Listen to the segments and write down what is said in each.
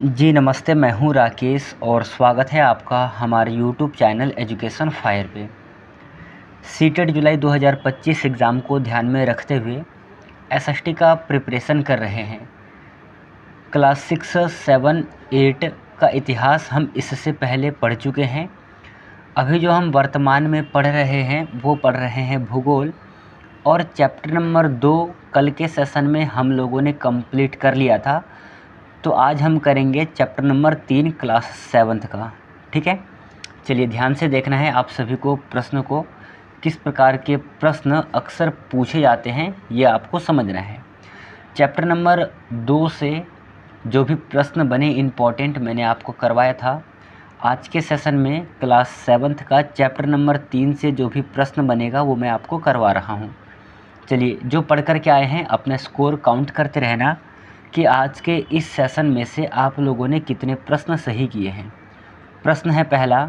जी नमस्ते, मैं हूँ राकेश और स्वागत है आपका हमारे यूट्यूब चैनल एजुकेशन फायर पे। सीटेट जुलाई 2025 एग्ज़ाम को ध्यान में रखते हुए एसएसटी का प्रिपरेशन कर रहे हैं। क्लास 6, 7, 8 का इतिहास हम इससे पहले पढ़ चुके हैं। अभी जो हम वर्तमान में पढ़ रहे हैं वो पढ़ रहे हैं भूगोल, और चैप्टर नंबर 2 कल के सेशन में हम लोगों ने कंप्लीट कर लिया था। तो आज हम करेंगे चैप्टर नंबर 3 क्लास 7 का। ठीक है, चलिए ध्यान से देखना है आप सभी को। प्रश्न को किस प्रकार के प्रश्न अक्सर पूछे जाते हैं ये आपको समझना है। चैप्टर नंबर 2 से जो भी प्रश्न बने इम्पॉर्टेंट मैंने आपको करवाया था। आज के सेशन में क्लास 7 का चैप्टर नंबर 3 से जो भी प्रश्न बनेगा वो मैं आपको करवा रहा हूँ। चलिए, जो पढ़ कर के आए हैं अपना स्कोर काउंट करते रहना कि आज के इस सेशन में से आप लोगों ने कितने प्रश्न सही किए हैं। प्रश्न है पहला,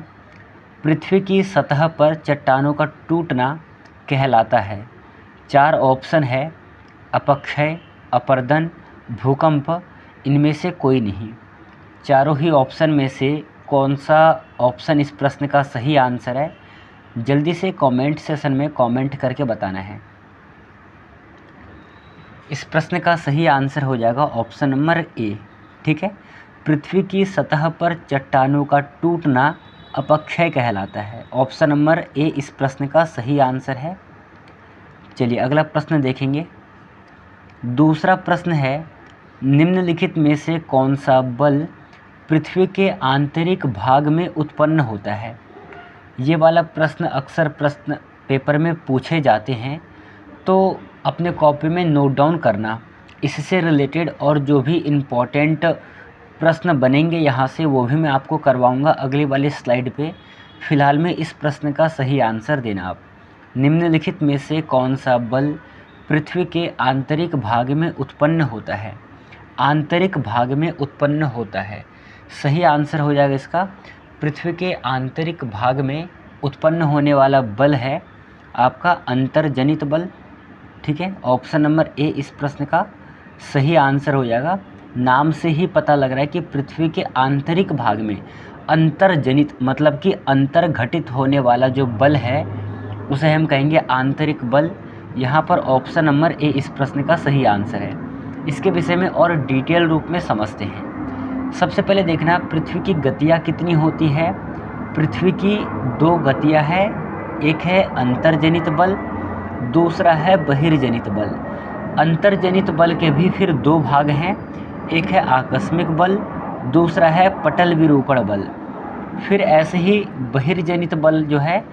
पृथ्वी की सतह पर चट्टानों का टूटना कहलाता है। 4 ऑप्शन है, अपक्षय, अपरदन, भूकंप, इनमें से कोई नहीं। चारों ही ऑप्शन में से कौन सा ऑप्शन इस प्रश्न का सही आंसर है, जल्दी से कमेंट सेशन में कमेंट करके बताना है। इस प्रश्न का सही आंसर हो जाएगा ऑप्शन नंबर ए। ठीक है, पृथ्वी की सतह पर चट्टानों का टूटना अपक्षय कहलाता है। ऑप्शन नंबर ए इस प्रश्न का सही आंसर है। चलिए अगला प्रश्न देखेंगे। दूसरा प्रश्न है, निम्नलिखित में से कौन सा बल पृथ्वी के आंतरिक भाग में उत्पन्न होता है। ये वाला प्रश्न अक्सर प्रश्न पेपर में पूछे जाते हैं, तो अपने कॉपी में नोट डाउन करना। इससे रिलेटेड और जो भी इम्पोर्टेंट प्रश्न बनेंगे यहाँ से वो भी मैं आपको करवाऊँगा अगली वाली स्लाइड पे। फ़िलहाल में इस प्रश्न का सही आंसर देना आप। निम्नलिखित में से कौन सा बल पृथ्वी के आंतरिक भाग में उत्पन्न होता है। आंतरिक भाग में उत्पन्न होता है, सही आंसर हो जाएगा इसका। पृथ्वी के आंतरिक भाग में उत्पन्न होने वाला बल है आपका अंतर्जनित बल। ठीक है, ऑप्शन नंबर ए इस प्रश्न का सही आंसर हो जाएगा। नाम से ही पता लग रहा है कि पृथ्वी के आंतरिक भाग में अंतर्जनित मतलब कि अंतर्घटित होने वाला जो बल है उसे हम कहेंगे आंतरिक बल। यहाँ पर ऑप्शन नंबर ए इस प्रश्न का सही आंसर है। इसके विषय में और डिटेल रूप में समझते हैं। सबसे पहले देखना, पृथ्वी की गतियाँ कितनी होती है। पृथ्वी की 2 गतियाँ है, एक है अंतर्जनित बल, दूसरा है बहिर्जनित बल। अंतर्जनित बल के भी फिर 2 भाग हैं, एक है आकस्मिक बल, दूसरा है पटल विरूपण बल। फिर ऐसे ही बहिर्जनित बल जो है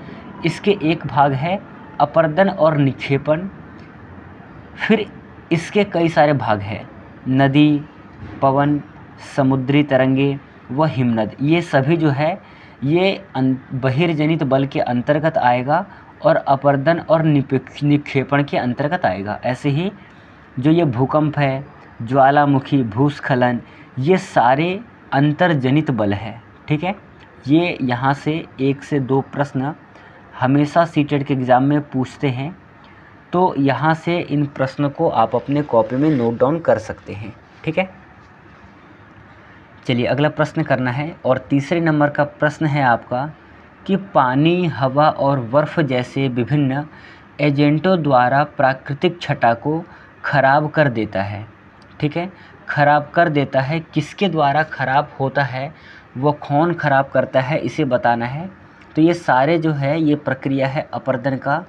इसके एक भाग है अपरदन और निक्षेपण। फिर इसके कई सारे भाग हैं, नदी, पवन, समुद्री तरंगे व हिमनद। ये सभी जो है ये बहिर्जनित बल के अंतर्गत आएगा और अपरदन और निक्षेपण के अंतर्गत आएगा। ऐसे ही जो ये भूकंप है, ज्वालामुखी, भूस्खलन, ये सारे अंतर्जनित बल है। ठीक है, ये यहाँ से 1 से 2 प्रश्न हमेशा सीटेट के एग्ज़ाम में पूछते हैं, तो यहाँ से इन प्रश्नों को आप अपने कॉपी में नोट डाउन कर सकते हैं। ठीक है, चलिए अगला प्रश्न करना है। और तीसरे नंबर का प्रश्न है आपका कि पानी, हवा और बर्फ़ जैसे विभिन्न एजेंटों द्वारा प्राकृतिक छटा को खराब कर देता है। ठीक है, खराब कर देता है, किसके द्वारा खराब होता है, वो कौन खराब करता है, इसे बताना है। तो ये सारे जो है ये प्रक्रिया है अपरदन का।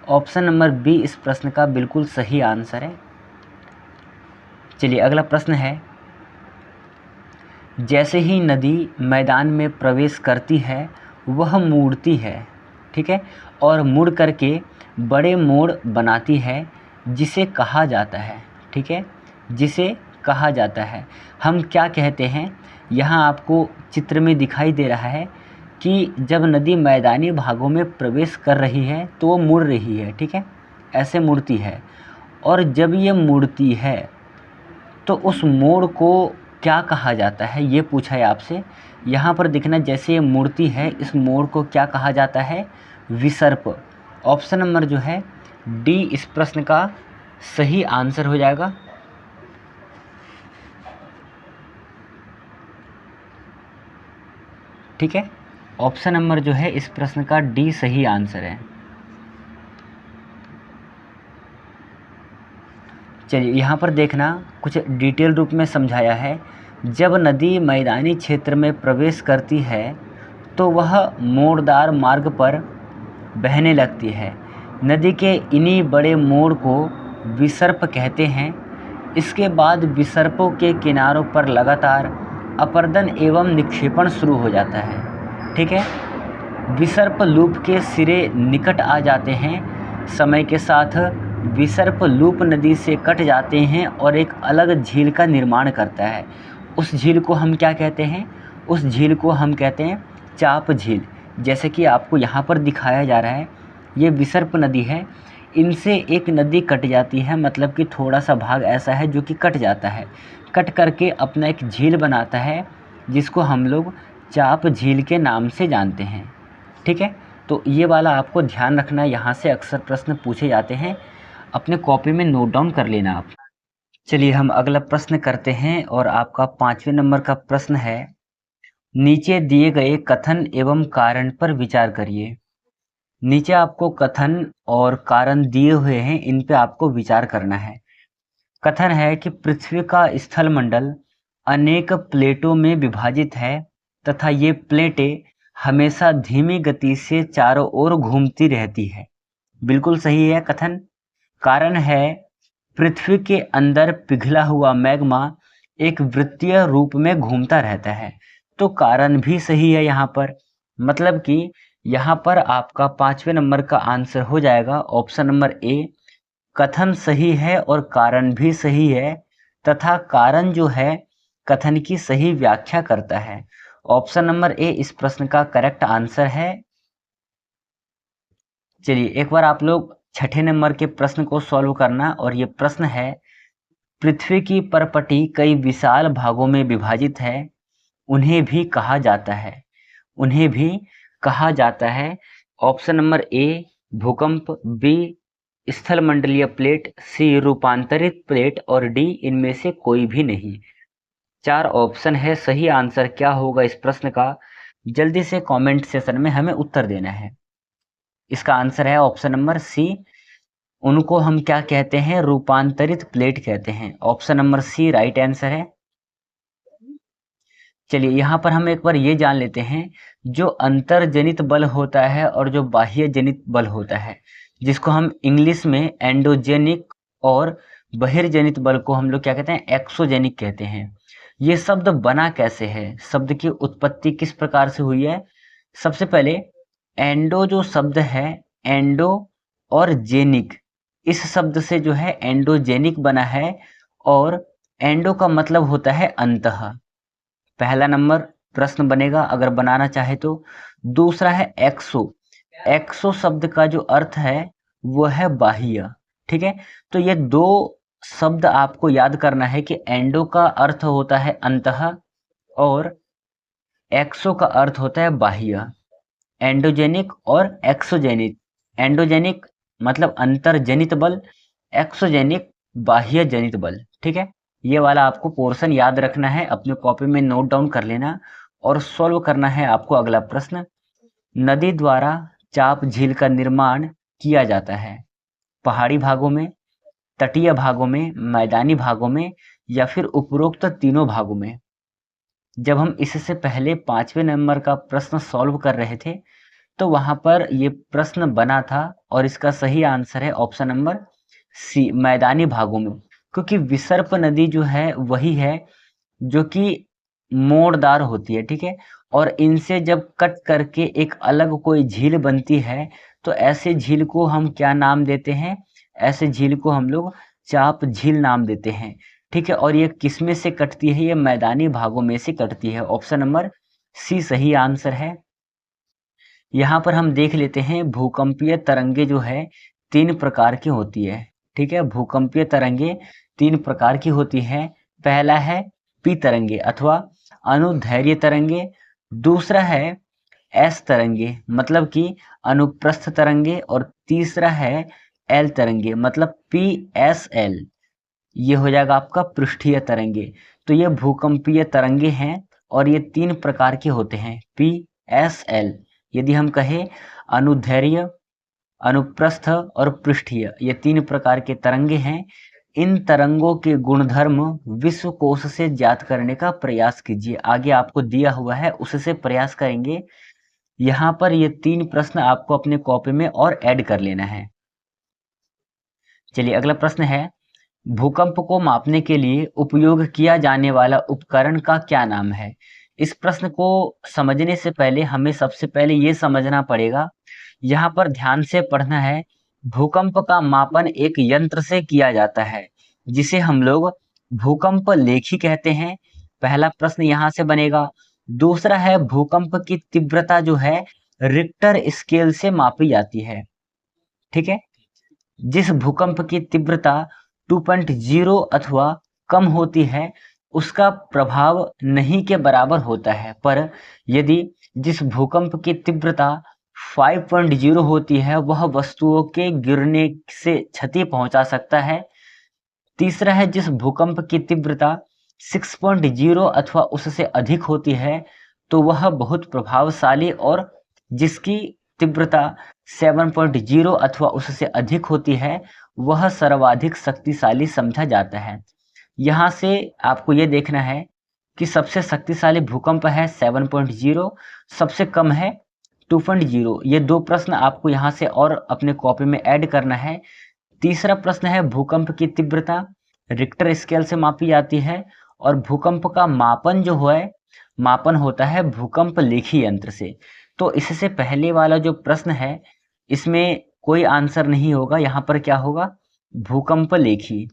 ऑप्शन नंबर बी इस प्रश्न का बिल्कुल सही आंसर है। चलिए अगला प्रश्न है, जैसे ही नदी मैदान में प्रवेश करती है वह मुड़ती है। ठीक है, और मुड़ करके बड़े मोड़ बनाती है, जिसे कहा जाता है। ठीक है, जिसे कहा जाता है। हम क्या कहते हैं, यहाँ आपको चित्र में दिखाई दे रहा है कि जब नदी मैदानी भागों में प्रवेश कर रही है तो वो मुड़ रही है। ठीक है, ऐसे मुड़ती है, और जब ये मुड़ती है तो उस मोड़ को क्या कहा जाता है, ये पूछा है आपसे। यहाँ पर देखना, जैसे ये मुड़ती है इस मोड़ को क्या कहा जाता है, विसर्प। ऑप्शन नंबर जो है डी इस प्रश्न का सही आंसर हो जाएगा। ठीक है, ऑप्शन नंबर जो है इस प्रश्न का डी सही आंसर है। चलिए यहाँ पर देखना, कुछ डिटेल रूप में समझाया है। जब नदी मैदानी क्षेत्र में प्रवेश करती है तो वह मोड़दार मार्ग पर बहने लगती है। नदी के इन्हीं बड़े मोड़ को विसर्प कहते हैं। इसके बाद विसर्पों के किनारों पर लगातार अपरदन एवं निक्षेपण शुरू हो जाता है। ठीक है, विसर्प लूप के सिरे निकट आ जाते हैं। समय के साथ विसर्प लूप नदी से कट जाते हैं और एक अलग झील का निर्माण करता है। उस झील को हम क्या कहते हैं? उस झील को हम कहते हैं चाप झील। जैसे कि आपको यहाँ पर दिखाया जा रहा है, ये विसर्प नदी है, इनसे एक नदी कट जाती है, मतलब कि थोड़ा सा भाग ऐसा है जो कि कट जाता है, कट करके अपना एक झील बनाता है जिसको हम लोग चाप झील के नाम से जानते हैं। ठीक है, तो ये वाला आपको ध्यान रखना, यहाँ से अक्सर प्रश्न पूछे जाते हैं, अपने कॉपी में नोट डाउन कर लेना आप। चलिए हम अगला प्रश्न करते हैं और आपका 5वें नंबर का प्रश्न है, नीचे दिए गए कथन एवं कारण पर विचार करिए। नीचे आपको कथन और कारण दिए हुए हैं, इन पे आपको विचार करना है। कथन है कि पृथ्वी का स्थल मंडल अनेक प्लेटों में विभाजित है तथा ये प्लेटें हमेशा धीमी गति से चारों ओर घूमती रहती है। बिल्कुल सही है कथन। कारण है पृथ्वी के अंदर पिघला हुआ मैग्मा एक वृत्तीय रूप में घूमता रहता है, तो कारण भी सही है यहाँ पर। मतलब कि यहाँ पर आपका 5वें नंबर का आंसर हो जाएगा ऑप्शन नंबर ए। कथन सही है और कारण भी सही है, तथा कारण जो है कथन की सही व्याख्या करता है। ऑप्शन नंबर ए इस प्रश्न का करेक्ट आंसर है। चलिए एक बार आप लोग 6ठे नंबर के प्रश्न को सॉल्व करना, और ये प्रश्न है, पृथ्वी की परपटी कई विशाल भागों में विभाजित है, उन्हें भी कहा जाता है। उन्हें भी कहा जाता है। ऑप्शन नंबर ए भूकंप, बी स्थल मंडलीय प्लेट, सी रूपांतरित प्लेट और डी इनमें से कोई भी नहीं। 4 ऑप्शन है, सही आंसर क्या होगा इस प्रश्न का? जल्दी से कमेंट सेशन में हमें उत्तर देना है। इसका आंसर है ऑप्शन नंबर सी। उनको हम क्या कहते हैं? रूपांतरित प्लेट कहते हैं। Option number C right answer है। चलिए यहाँ पर हम एक बार ये जान लेते हैं, जो अंतर्जनित बल होता है और जो बाह्य जनित बल होता है, जिसको हम इंग्लिश में एंडोजेनिक और बहिर्जनित बल को हम लोग क्या कहते हैं? एक्सोजेनिक कहते हैं। ये शब्द बना कैसे है? शब्द की उत्पत्ति किस प्रकार से हुई है? सबसे पहले एंडो जो शब्द है, एंडो और जेनिक, इस शब्द से जो है एंडोजेनिक बना है, और एंडो का मतलब होता है अंतः। पहला नंबर प्रश्न बनेगा अगर बनाना चाहे तो। दूसरा है एक्सो। एक्सो शब्द का जो अर्थ है वो है बाह्य। ठीक है, तो ये 2 शब्द आपको याद करना है कि एंडो का अर्थ होता है अंतः और एक्सो का अर्थ होता है बाह्य। एंडोजेनिक और एक्सोजेनिक। एंडोजेनिक मतलब अंतर्जनित बल, एक्सोजेनिक बाह्य जनित बल। ठीक है, ये वाला आपको पोर्शन याद रखना है, अपने कॉपी में नोट डाउन कर लेना और सॉल्व करना है आपको अगला प्रश्न। नदी द्वारा चाप झील का निर्माण किया जाता है पहाड़ी भागों में, तटीय भागों में, मैदानी भागों में, या फिर उपरोक्त तीनों भागों में। जब हम इससे पहले 5वें नंबर का प्रश्न सॉल्व कर रहे थे तो वहां पर ये प्रश्न बना था, और इसका सही आंसर है ऑप्शन नंबर सी, मैदानी भागों में। क्योंकि विसर्प नदी जो है वही है जो कि मोड़दार होती है। ठीक है, और इनसे जब कट करके एक अलग कोई झील बनती है तो ऐसे झील को हम क्या नाम देते हैं? ऐसे झील को हम लोग चाप झील नाम देते हैं। ठीक है, और ये किस में से कटती है? ये मैदानी भागों में से कटती है। ऑप्शन नंबर सी सही आंसर है। यहाँ पर हम देख लेते हैं, भूकंपीय तरंगे जो है 3 प्रकार की होती है। ठीक है, भूकंपीय तरंगे 3 प्रकार की होती है। पहला है पी तरंगे अथवा अनुदैर्घ्य तरंगे, दूसरा है एस तरंगे मतलब कि अनुप्रस्थ तरंगे, और तीसरा है एल तरंगे मतलब पी एस एल। ये हो जाएगा आपका पृष्ठीय तरंगे। तो ये भूकंपीय तरंगे हैं और ये 3 प्रकार के होते हैं, पी, SL। यदि हम कहें अनुदैर्ध्य, अनुप्रस्थ और पृष्ठीय, ये 3 प्रकार के तरंगे हैं। इन तरंगों के गुणधर्म विश्वकोश से ज्ञात करने का प्रयास कीजिए। आगे आपको दिया हुआ है, उससे प्रयास करेंगे। यहाँ पर ये 3 प्रश्न आपको अपने कॉपी में और ऐड कर लेना है। चलिए अगला प्रश्न है, भूकंप को मापने के लिए उपयोग किया जाने वाला उपकरण का क्या नाम है? इस प्रश्न को समझने से पहले हमें सबसे पहले ये समझना पड़ेगा, यहाँ पर ध्यान से पढ़ना है। भूकंप का मापन एक यंत्र से किया जाता है जिसे हम लोग भूकंप लेखी कहते हैं। पहला प्रश्न यहाँ से बनेगा। दूसरा है, भूकंप की तीव्रता जो है रिक्टर स्केल से मापी जाती है। ठीक है, जिस भूकंप की तीव्रता 2.0 अथवा कम होती है उसका प्रभाव नहीं के बराबर होता है, पर यदि जिस भूकंप की तीव्रता 5.0 होती है वह वस्तुओं के गिरने से क्षति पहुंचा सकता है। तीसरा है, जिस भूकंप की तीव्रता 6.0 अथवा उससे अधिक होती है तो वह बहुत प्रभावशाली, और जिसकी तीव्रता 7.0 अथवा उससे अधिक होती है वह सर्वाधिक शक्तिशाली समझा जाता है। यहाँ से आपको ये देखना है कि सबसे शक्तिशाली भूकंप है 7.0, सबसे कम है 2.0। ये 2 प्रश्न आपको यहाँ से और अपने कॉपी में ऐड करना है। तीसरा प्रश्न है, भूकंप की तीव्रता रिक्टर स्केल से मापी जाती है, और भूकंप का मापन जो है मापन होता है भूकंप लेखी यंत्र से। तो इससे पहले वाला जो प्रश्न है इसमें कोई आंसर नहीं होगा, यहाँ पर क्या होगा, भूकंप लेखी।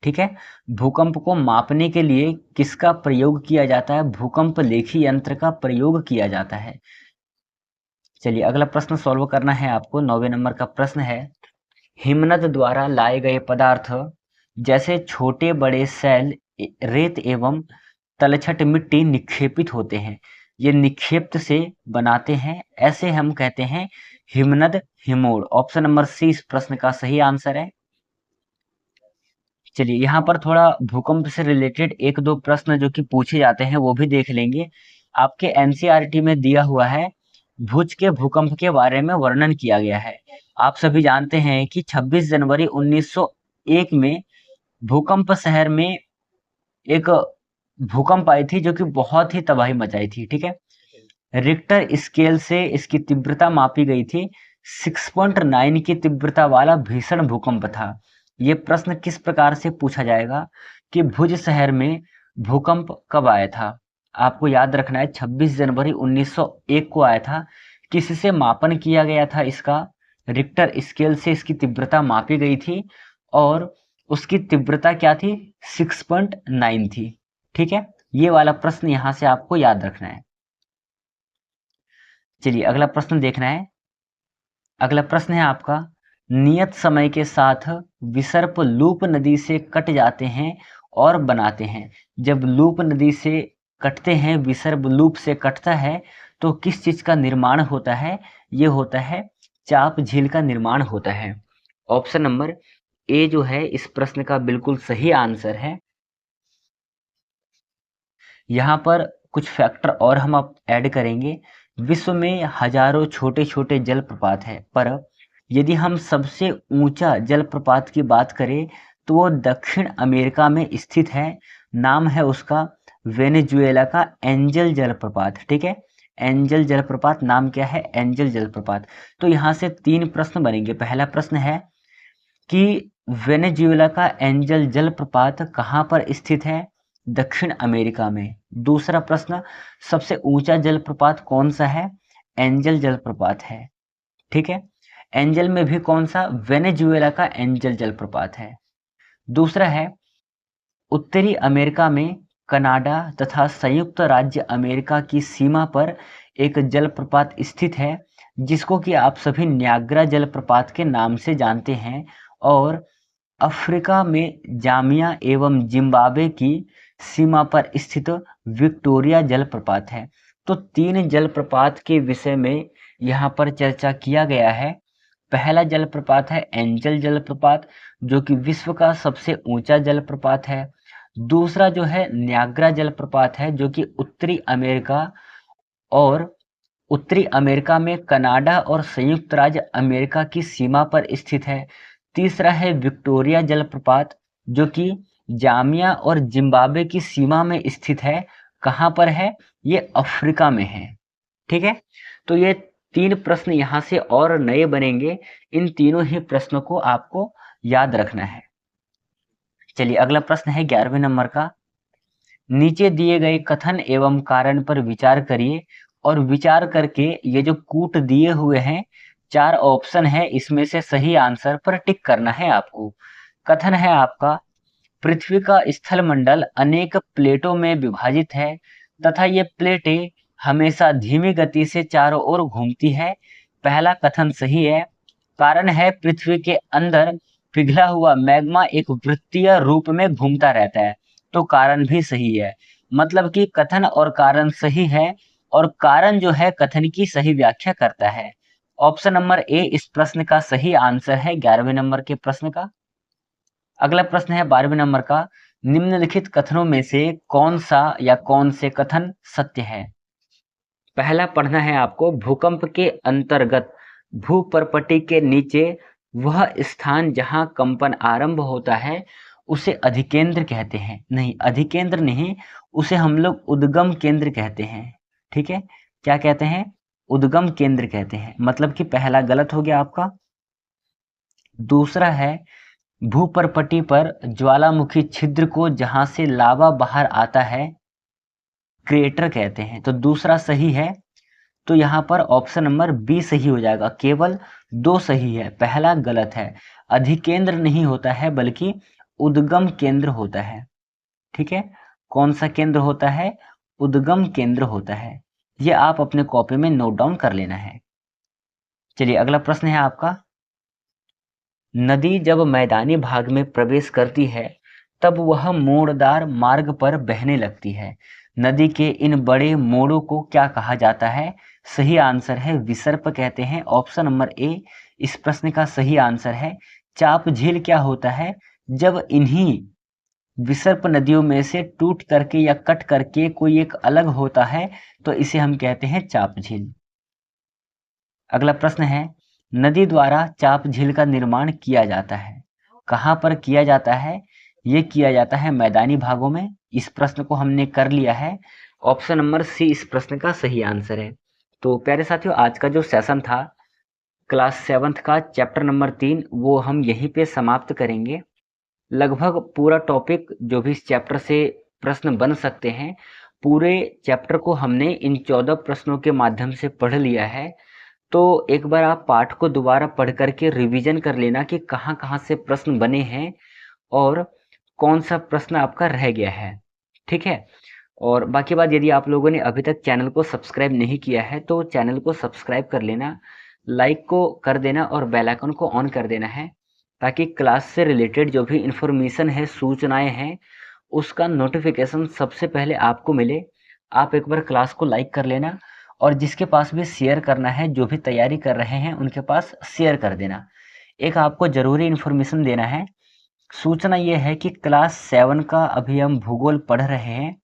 ठीक है, भूकंप को मापने के लिए किसका प्रयोग किया जाता है? भूकंप लेखी यंत्र का प्रयोग किया जाता है। चलिए अगला प्रश्न सॉल्व करना है आपको। 9वें नंबर का प्रश्न है, हिमनद द्वारा लाए गए पदार्थ जैसे छोटे बड़े सैल, रेत एवं तलछट मिट्टी निक्षेपित होते हैं। ये निक्षेप्त से बनाते हैं, ऐसे हम कहते हैं हिमनद, हिमोड़। ऑप्शन नंबर सी इस प्रश्न का सही आंसर है। चलिए यहाँ पर थोड़ा भूकंप से रिलेटेड 1-2 प्रश्न जो कि पूछे जाते हैं वो भी देख लेंगे। आपके एनसीईआरटी में दिया हुआ है, भुज के भूकंप के बारे में वर्णन किया गया है। आप सभी जानते हैं कि 26 जनवरी 1901 में भूकंप शहर में एक भूकंप आई थी जो कि बहुत ही तबाही मचाई थी। ठीक है, रिक्टर स्केल से इसकी तीव्रता मापी गई थी। 6.9 की तीव्रता वाला भीषण भूकंप था। ये प्रश्न किस प्रकार से पूछा जाएगा कि भुज शहर में भूकंप कब आया था? आपको याद रखना है 26 जनवरी 1901 को आया था। किससे मापन किया गया था इसका? रिक्टर स्केल से इसकी तीव्रता मापी गई थी और उसकी तीव्रता क्या थी? 6.9 थी। ठीक है, ये वाला प्रश्न यहां से आपको याद रखना है। चलिए अगला प्रश्न देखना है। अगला प्रश्न है आपका, नियत समय के साथ विसर्प लूप नदी से कट जाते हैं और बनाते हैं। जब लूप नदी से कटते हैं, विसर्प लूप से कटता है तो किस चीज का निर्माण होता है? ये होता है चाप झील का निर्माण होता है। ऑप्शन नंबर ए जो है इस प्रश्न का बिल्कुल सही आंसर है। यहाँ पर कुछ फैक्टर और हम अब ऐड करेंगे। विश्व में हजारों छोटे छोटे जलप्रपात हैं, पर यदि हम सबसे ऊंचा जलप्रपात की बात करें तो वो दक्षिण अमेरिका में स्थित है। नाम है उसका वेनेजुएला का एंजल जलप्रपात। ठीक है, एंजल जलप्रपात, नाम क्या है? एंजल जलप्रपात। तो यहाँ से 3 प्रश्न बनेंगे। पहला प्रश्न है कि वेनेजुएला का एंजल जलप्रपात कहाँ पर स्थित है? दक्षिण अमेरिका में। दूसरा प्रश्न, सबसे ऊंचा जलप्रपात कौन सा है? एंजल जलप्रपात है। ठीक है, एंजल में भी कौन सा? वेनेजुएला का एंजल जलप्रपात है। दूसरा है, उत्तरी अमेरिका में कनाडा तथा संयुक्त राज्य अमेरिका की सीमा पर एक जलप्रपात स्थित है जिसको कि आप सभी न्याग्रा जलप्रपात के नाम से जानते हैं। और अफ्रीका में जाम्बिया एवं जिम्बाब्वे की सीमा पर स्थित विक्टोरिया जलप्रपात है। तो 3 जलप्रपात के विषय में यहाँ पर चर्चा किया गया है। पहला जलप्रपात है एंजल जलप्रपात जो कि विश्व का सबसे ऊंचा जलप्रपात है। दूसरा जो है न्याग्रा जलप्रपात है, जो कि उत्तरी अमेरिका में कनाडा और संयुक्त राज्य अमेरिका की सीमा पर स्थित है। तीसरा है विक्टोरिया जलप्रपात, जो कि जाम्बिया और जिम्बाब्वे की सीमा में स्थित है। कहाँ पर है? ये अफ्रीका में है। ठीक है, तो ये 3 प्रश्न यहाँ से और नए बनेंगे। इन तीनों ही प्रश्नों को आपको याद रखना है। चलिए अगला प्रश्न है 11वें नंबर का। नीचे दिए गए कथन एवं कारण पर विचार करिए और विचार करके ये जो कूट दिए हुए हैं 4 ऑप्शन है, इसमें से सही आंसर पर टिक करना है आपको। कथन है आपका, पृथ्वी का स्थल मंडल अनेक प्लेटों में विभाजित है तथा ये प्लेटें हमेशा धीमी गति से चारों ओर घूमती है। पहला कथन सही है। कारण है पृथ्वी के अंदर पिघला हुआ मैग्मा एक वृत्तीय रूप में घूमता रहता है, तो कारण भी सही है। मतलब कि कथन और कारण सही है और कारण जो है कथन की सही व्याख्या करता है। ऑप्शन नंबर ए इस प्रश्न का सही आंसर है 11वें नंबर के प्रश्न का। अगला प्रश्न है 12वें नंबर का। निम्नलिखित कथनों में से कौन सा या कौन से कथन सत्य है? पहला पढ़ना है आपको, भूकंप के अंतर्गत भूपर्पटी के नीचे वह स्थान जहां कंपन आरंभ होता है उसे अधिकेंद्र कहते हैं। नहीं, अधिकेंद्र नहीं, उसे हम लोग उद्गम केंद्र कहते हैं। ठीक है, क्या कहते हैं? उद्गम केंद्र कहते हैं। मतलब कि पहला गलत हो गया आपका। दूसरा है, भूपर्पटी पर ज्वालामुखी छिद्र को जहां से लावा बाहर आता है क्रेटर कहते हैं, तो दूसरा सही है। तो यहाँ पर ऑप्शन नंबर बी सही हो जाएगा। केवल 2 सही है, पहला गलत है। अधिकेंद्र नहीं होता है बल्कि उद्गम केंद्र होता है। ठीक है, कौन सा केंद्र होता है? उद्गम केंद्र होता है। ये आप अपने कॉपी में नोट डाउन कर लेना है। चलिए अगला प्रश्न है आपका। नदी जब मैदानी भाग में प्रवेश करती है तब वह मोड़दार मार्ग पर बहने लगती है। नदी के इन बड़े मोड़ों को क्या कहा जाता है? सही आंसर है विसर्प कहते हैं। ऑप्शन नंबर ए इस प्रश्न का सही आंसर है। चाप झील क्या होता है? जब इन्हीं विसर्प नदियों में से टूट करके या कट करके कोई एक अलग होता है तो इसे हम कहते हैं चाप झील। अगला प्रश्न है, नदी द्वारा चाप झील का निर्माण किया जाता है। कहाँ पर किया जाता है? ये किया जाता है मैदानी भागों में। इस प्रश्न को हमने कर लिया है। ऑप्शन नंबर सी इस प्रश्न का सही आंसर है। तो प्यारे साथियों, आज का जो सेशन था क्लास 7th का चैप्टर नंबर 3 वो हम यहीं पे समाप्त करेंगे। लगभग पूरा टॉपिक जो भी इस चैप्टर से प्रश्न बन सकते हैं, पूरे चैप्टर को हमने इन 14 प्रश्नों के माध्यम से पढ़ लिया है। तो एक बार आप पाठ को दोबारा पढ़ करके रिवीजन कर लेना कि कहाँ कहाँ से प्रश्न बने हैं और कौन सा प्रश्न आपका रह गया है। ठीक है, और बाकी बात, यदि आप लोगों ने अभी तक चैनल को सब्सक्राइब नहीं किया है तो चैनल को सब्सक्राइब कर लेना, लाइक को कर देना और बेल आइकन को ऑन कर देना है, ताकि क्लास से रिलेटेड जो भी इंफॉर्मेशन है, सूचनाएं हैं, उसका नोटिफिकेशन सबसे पहले आपको मिले। आप एक बार क्लास को लाइक कर लेना और जिसके पास भी शेयर करना है, जो भी तैयारी कर रहे हैं उनके पास शेयर कर देना। एक आपको ज़रूरी इन्फॉर्मेशन देना है। सूचना ये है कि क्लास 7 का अभी हम भूगोल पढ़ रहे हैं।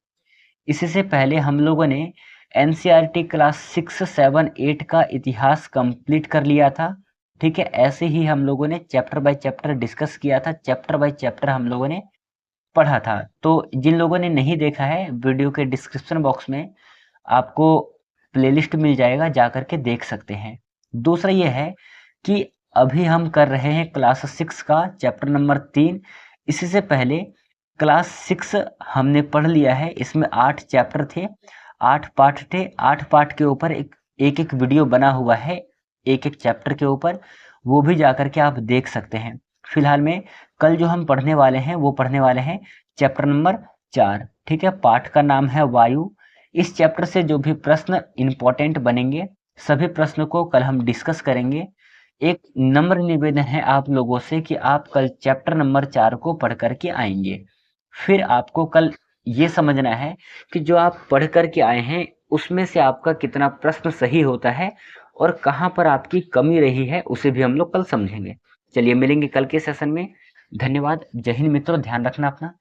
इसी से पहले हम लोगों ने एनसीईआरटी क्लास 6, 7, 8 का इतिहास कंप्लीट कर लिया था। ठीक है, ऐसे ही हम लोगों ने चैप्टर बाय चैप्टर डिस्कस किया था, चैप्टर बाय चैप्टर हम लोगों ने पढ़ा था। तो जिन लोगों ने नहीं देखा है, वीडियो के डिस्क्रिप्शन बॉक्स में आपको प्लेलिस्ट मिल जाएगा, जा करके देख सकते हैं। दूसरा ये है कि अभी हम कर रहे हैं क्लास 6 का चैप्टर नंबर 3। इसी से पहले क्लास 6 हमने पढ़ लिया है। इसमें 8 चैप्टर थे, 8 पार्ट थे। 8 पार्ट के ऊपर एक एक वीडियो बना हुआ है, एक एक चैप्टर के ऊपर, वो भी जा करके आप देख सकते हैं। फिलहाल में कल जो हम पढ़ने वाले हैं वो पढ़ने वाले हैं चैप्टर नंबर 4। ठीक है, पाठ का नाम है वायु। इस चैप्टर से जो भी प्रश्न इंपॉर्टेंट बनेंगे, सभी प्रश्नों को कल हम डिस्कस करेंगे। एक नम्र निवेदन है आप लोगों से कि आप कल चैप्टर नंबर 4 को पढ़ करके आएंगे। फिर आपको कल ये समझना है कि जो आप पढ़ करके आए हैं उसमें से आपका कितना प्रश्न सही होता है और कहाँ पर आपकी कमी रही है, उसे भी हम लोग कल समझेंगे। चलिए मिलेंगे कल के सेशन में। धन्यवाद। जय हिंद मित्रों, ध्यान रखना अपना।